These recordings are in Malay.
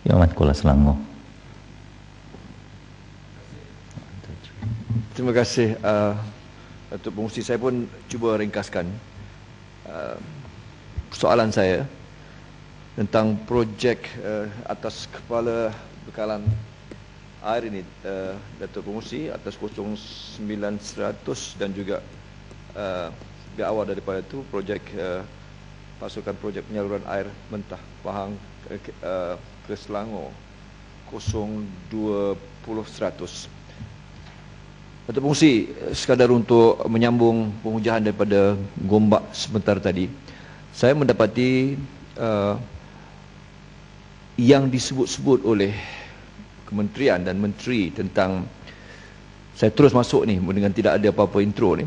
Amat Kuala Selangor. Terima kasih Datuk Pengerusi. Saya pun cuba ringkaskan soalan saya tentang projek atas kepala bekalan air ini, Datuk Pengerusi, atas 0900 dan juga di awal daripada itu projek pasukan projek penyaluran air mentah Pahang ke Selangor 020-100. Datuk Pengerusi, sekadar untuk menyambung pengujahan daripada Gombak sebentar tadi, saya mendapati yang disebut-sebut oleh kementerian dan menteri tentang, saya terus masuk ni dengan tidak ada apa-apa intro ni,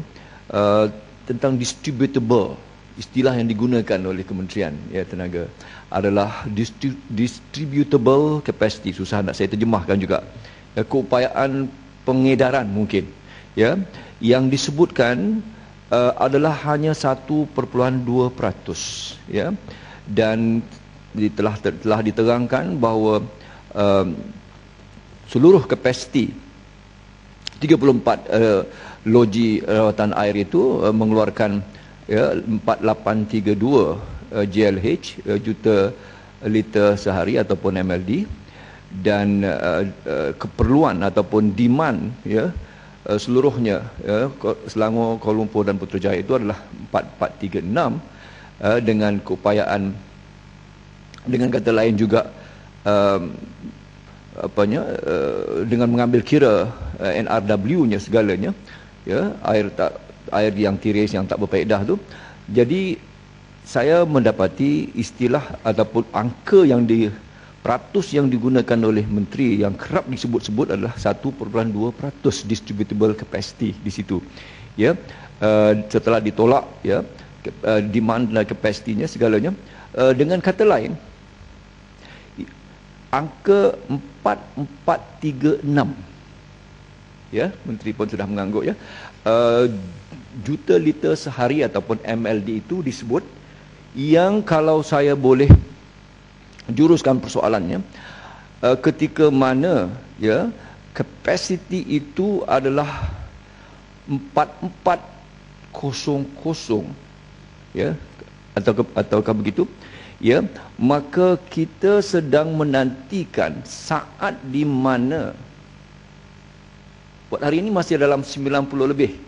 tentang distributable. Istilah yang digunakan oleh Kementerian Tenaga adalah distributable capacity. Susah nak saya terjemahkan juga. Keupayaan pengedaran mungkin, yang disebutkan adalah hanya 1.2%, dan telah diterangkan bahawa seluruh kapasiti 34 loji rawatan air itu mengeluarkan 4832 GLH, juta liter sehari ataupun MLD, dan keperluan ataupun demand seluruhnya Selangor, Kuala Lumpur dan Putrajaya itu adalah 4436, dengan keupayaan, dengan kata lain juga dengan mengambil kira NRW-nya segalanya, air yang tiris, yang tak berfaedah tu. Jadi saya mendapati istilah ataupun angka yang peratus yang digunakan oleh menteri yang kerap disebut-sebut adalah 1.2% distributable capacity di situ. Setelah ditolak demand dan kapasitinya segalanya, dengan kata lain angka 4436, menteri pun sudah mengangguk, juta liter sehari ataupun MLD itu disebut, yang kalau saya boleh juruskan persoalannya, ketika mana kapasiti itu adalah 4400, ataukah begitu, maka kita sedang menantikan saat di mana buat hari ini masih dalam 90 lebih,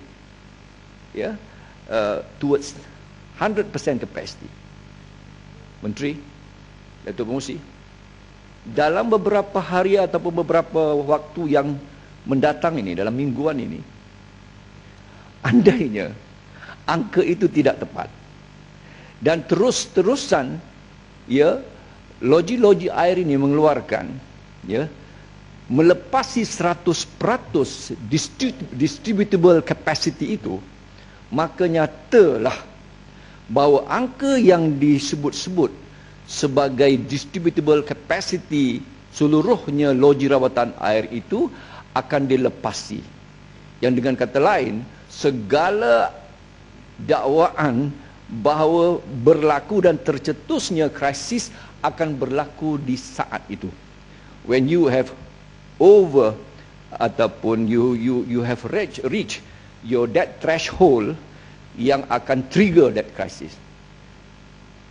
towards 100% capacity. Menteri, Datuk Pengerusi, dalam beberapa hari ataupun beberapa waktu yang mendatang ini, dalam mingguan ini, andainya angka itu tidak tepat dan terus-terusan loji-loji air ini mengeluarkan melepasi 100% distributable capacity itu, maka nyatalah bahawa angka yang disebut-sebut sebagai distributable capacity seluruhnya loji rawatan air itu akan dilepasi. Yang dengan kata lain, segala dakwaan bahawa berlaku dan tercetusnya krisis akan berlaku di saat itu. When you have ataupun you have reached your that threshold yang akan trigger that crisis.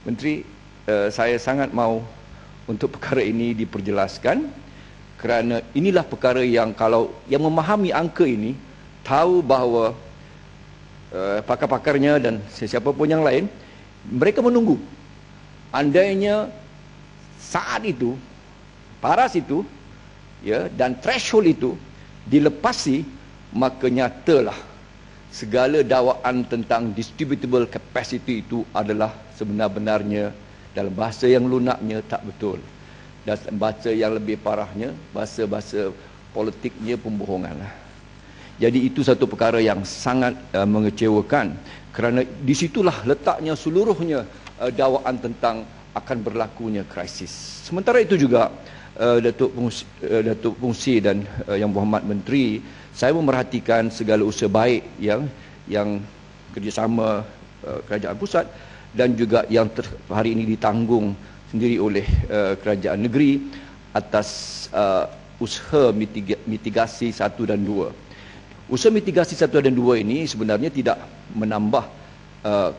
Menteri, saya sangat mahu untuk perkara ini diperjelaskan, kerana inilah perkara yang kalau yang memahami angka ini tahu bahawa pakar-pakarnya dan sesiapa pun yang lain, mereka menunggu andainya saat itu, paras itu, dan threshold itu dilepasi, maka nyatalah segala dakwaan tentang distributable capacity itu adalah sebenar-benarnya, dalam bahasa yang lunaknya, tak betul. Dan bahasa yang lebih parahnya, bahasa politiknya, pembohongan. Jadi itu satu perkara yang sangat mengecewakan, kerana disitulah letaknya seluruhnya dakwaan tentang akan berlakunya krisis. Sementara itu juga Datuk Pengerusi dan Yang Berhormat Menteri, saya memerhatikan segala usaha baik yang kerjasama kerajaan pusat dan juga yang hari ini ditanggung sendiri oleh kerajaan negeri, atas usaha mitigasi 1 dan 2. Usaha mitigasi 1 dan 2 ini sebenarnya tidak menambah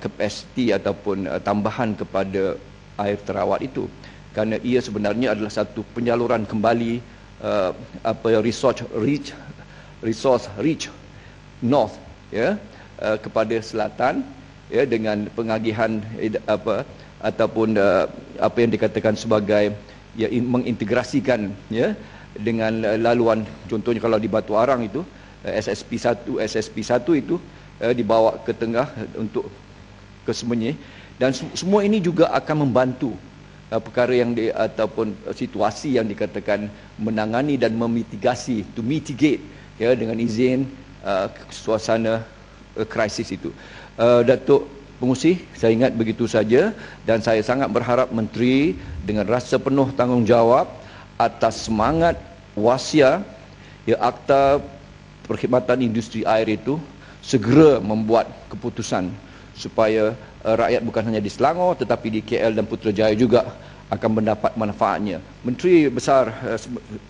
kapasiti ataupun tambahan kepada air terawat itu, kerana ia sebenarnya adalah satu penyaluran kembali resource rich north, ya, kepada selatan, ya, dengan pengagihan ataupun apa yang dikatakan sebagai, ya, mengintegrasikan, ya, dengan laluan. Contohnya kalau di Batu Arang itu SSP1 itu dibawa ke tengah untuk ke Semenyih, dan semua ini juga akan membantu perkara yang ataupun situasi yang dikatakan menangani dan memitigasi, to mitigate, ya, dengan izin suasana krisis itu. Datuk Pengurusi, saya ingat begitu saja, dan saya sangat berharap Menteri dengan rasa penuh tanggungjawab atas semangat wasia, ya, Akta Perkhidmatan Industri Air itu segera membuat keputusan supaya rakyat bukan hanya di Selangor tetapi di KL dan Putrajaya juga akan mendapat manfaatnya. Menteri Besar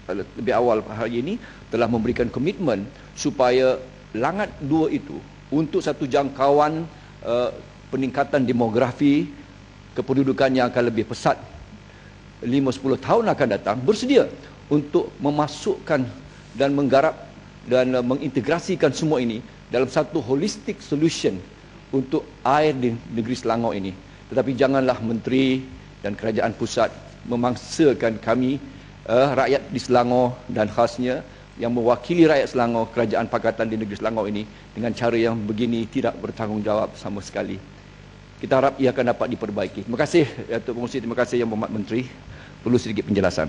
lebih awal hari ini telah memberikan komitmen supaya Langat 2 itu untuk satu jangkauan peningkatan demografi kependudukan yang akan lebih pesat 5-10 tahun akan datang, bersedia untuk memasukkan dan menggarap dan mengintegrasikan semua ini dalam satu holistic solution untuk air di negeri Selangor ini. Tetapi janganlah Menteri dan Kerajaan Pusat memangsakan kami, rakyat di Selangor dan khasnya yang mewakili rakyat Selangor, kerajaan pakatan di negeri Selangor ini, dengan cara yang begini tidak bertanggungjawab sama sekali. Kita harap ia akan dapat diperbaiki. Terima kasih Datuk Pengurusi, terima kasih Yang Berhormat Menteri. Perlu sedikit penjelasan.